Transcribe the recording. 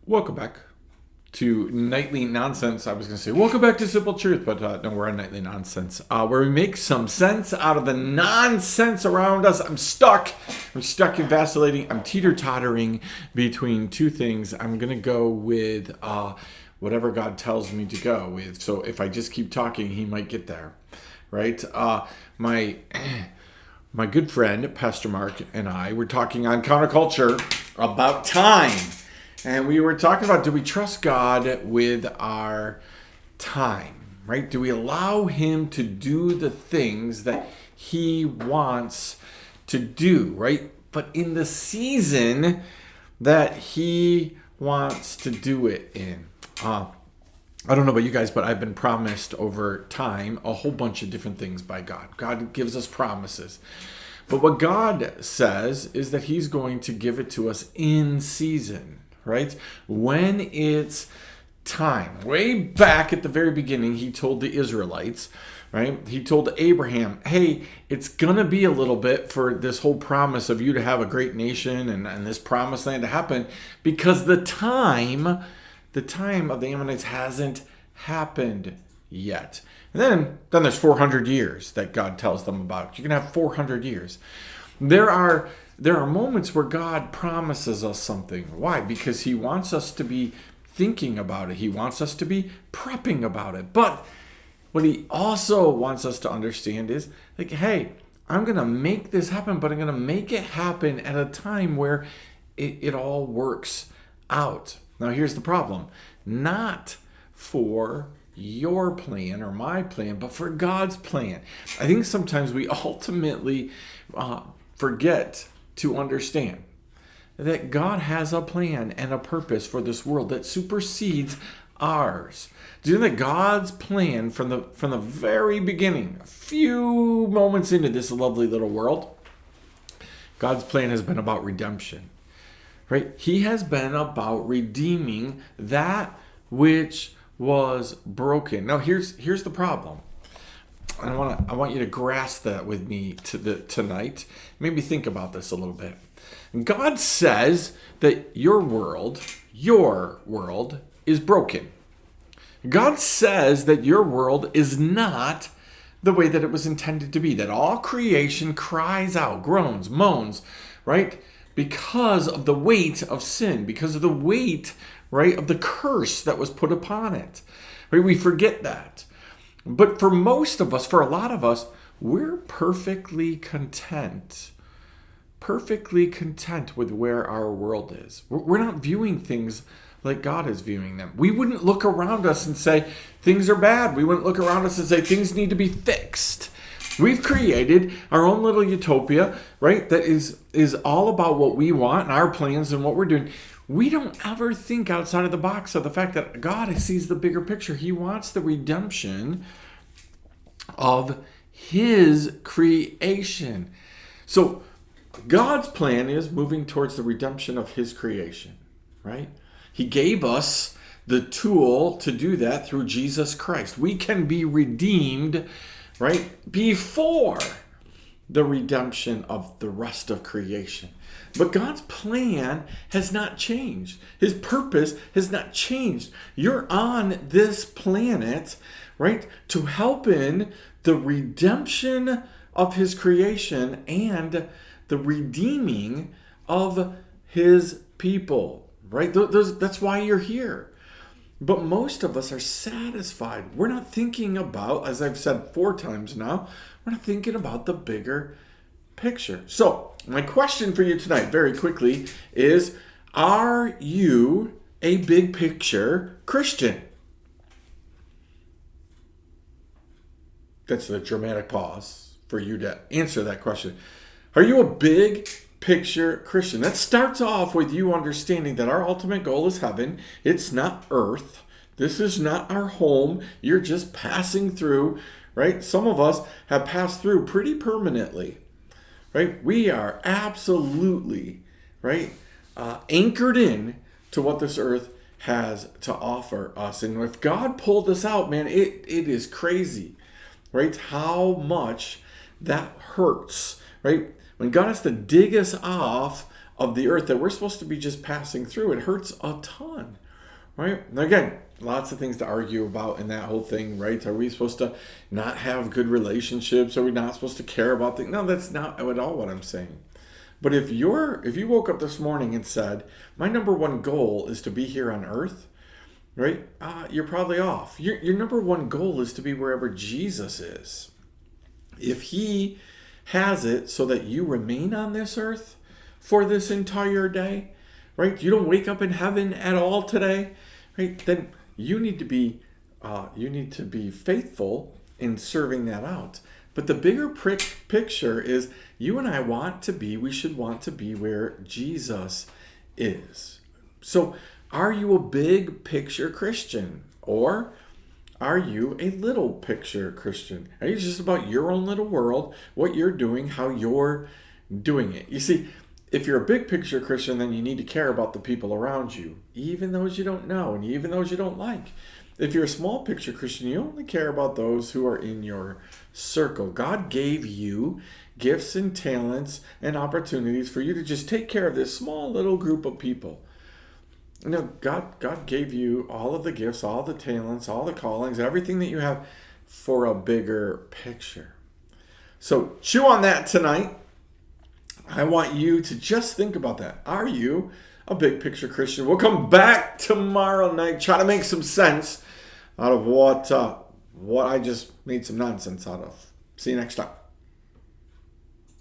Welcome back to Nightly Nonsense. I was going to say, welcome back to Simple Truth, but no, we're on Nightly Nonsense, where we make some sense out of the nonsense around us. I'm stuck and vacillating. I'm teeter-tottering between two things. I'm going to go with whatever God tells me to go with. So if I just keep talking, he might get there, right? My good friend, Pastor Mark, and I were talking on Counterculture about time. And we were talking about, do we trust God with our time, right? Do we allow him to do the things that he wants to do, right? But in the season that he wants to do it in. I don't know about you guys, but I've been promised over time a whole bunch of different things by God. God gives us promises. But what God says is that he's going to give it to us in season. Right? When it's time. Way back at the very beginning, he told the Israelites, right? He told Abraham, hey, it's going to be a little bit for this whole promise of you to have a great nation and this promised land to happen because the time of the Ammonites hasn't happened yet. And then there's 400 years that God tells them about. You're going to have 400 years. There are moments where God promises us something. Why? Because he wants us to be thinking about it. He wants us to be prepping about it. But what he also wants us to understand is, like, hey, I'm going to make this happen, but I'm going to make it happen at a time where it all works out. Now, here's the problem. Not for your plan or my plan, but for God's plan. I think sometimes we ultimately forget to understand that God has a plan and a purpose for this world that supersedes ours. Do you know that God's plan from the very beginning, a few moments into this lovely little world, God's plan has been about redemption, right? He has been about redeeming that which was broken. Now here's the problem. I want you to grasp that with me tonight. Maybe think about this a little bit. God says that your world is broken. God says that your world is not the way that it was intended to be. That all creation cries out, groans, moans, right? Because of the weight of sin, because of the weight, right, of the curse that was put upon it. Right? We forget that. But for most of us, for a lot of us, we're perfectly content with where our world is. We're not viewing things like God is viewing them. We wouldn't look around us and say things are bad. We wouldn't look around us and say things need to be fixed. We've created our own little utopia, right? That is all about what we want and our plans and what we're doing. We don't ever think outside of the box of the fact that God sees the bigger picture. He wants the redemption of his creation. So God's plan is moving towards the redemption of his creation, right? He gave us the tool to do that through Jesus Christ. We can be redeemed, right, before the redemption of the rest of creation. But God's plan has not changed. His purpose has not changed. You're on this planet, right, to help in the redemption of his creation and the redeeming of his people, right? That's why you're here. But most of us are satisfied. We're not thinking about, as I've said 4 times now, we're not thinking about the bigger picture. So my question for you tonight, very quickly, is, are you a big picture Christian? That's a dramatic pause for you to answer that question. Are you a big picture Christian? That starts off with you understanding that our ultimate goal is heaven. It's not earth. This is not our home. You're just passing through, right? Some of us have passed through pretty permanently, right? We are absolutely, right, anchored in to what this earth has to offer us. And if God pulled us out, man, it is crazy, right? How much that hurts, right? When God has to dig us off of the earth that we're supposed to be just passing through. It hurts a ton, right? And again, lots of things to argue about in that whole thing, right? Are we supposed to not have good relationships? Are we not supposed to care about things? No, that's not at all what I'm saying. But if you woke up this morning and said, my number one goal is to be here on earth, right? You're probably off. Your number one goal is to be wherever Jesus is. If he has it so that you remain on this earth for this entire day, right? You don't wake up in heaven at all today, right? Then you need to be faithful in serving that out. But the bigger picture is you and I we should want to be where Jesus is. So are you a big picture Christian, or are you a little picture Christian? Are you just about your own little world, what you're doing, how you're doing it? You see, if you're a big picture Christian, then you need to care about the people around you, even those you don't know and even those you don't like. If you're a small picture Christian, you only care about those who are in your circle. God gave you gifts and talents and opportunities for you to just take care of this small little group of people. You know, God gave you all of the gifts, all the talents, all the callings, everything that you have for a bigger picture. So chew on that tonight. I want you to just think about that. Are you a big picture Christian? We'll come back tomorrow night, try to make some sense out of what I just made some nonsense out of. See you next time.